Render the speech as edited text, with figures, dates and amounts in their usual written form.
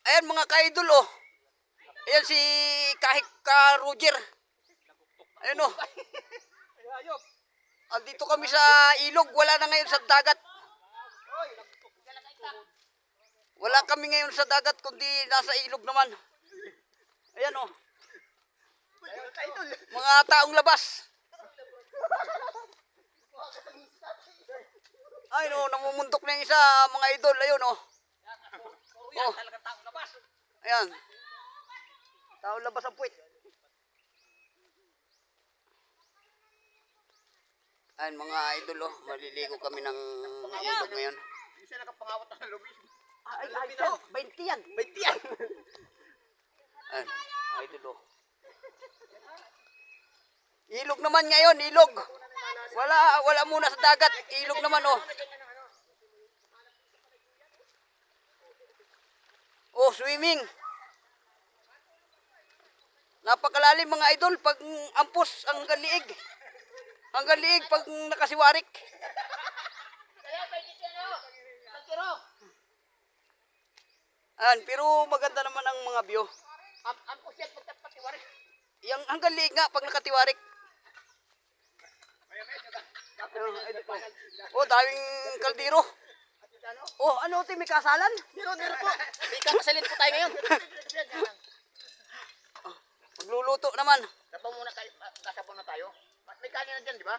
Ayan mga ka-idol oh. Ayan si Kahik ka Roger. Ayan oh. Andito kami sa ilog. Wala na ngayon sa dagat. Wala kami ngayon sa dagat kundi nasa ilog naman. Ayan oh. Mga taong labas. Ay no, namumundok na yung isa mga idol. Ayun oh. Oh. Ayan. Taong labas ang puwit. Ayan mga idol oh. Maliligo kami ng ilog ngayon. Hindi siya nakapangawat ng lubis. Ay, 20 yan. 20 yan. Ayan, idol oh. Ilog naman ngayon, ilog. Wala muna sa dagat. Ilog naman oh. Oh, swimming. Napakalalim mga idol pag ampos ang liig. Hanggang liig pag nakasiwarik. Ayan, pero maganda naman ang mga view. Ampos yan pagtapatiwarin. Yang hanggang liig nga pag nakatiwarik. Oh, daming kaldero. Oh, ano ito, may kasalan? Meron po. May kakasalin po tayo ngayon. Magluluto naman. Sabaw muna tayo. Kasabaw na tayo. May kanin na dyan, di ba?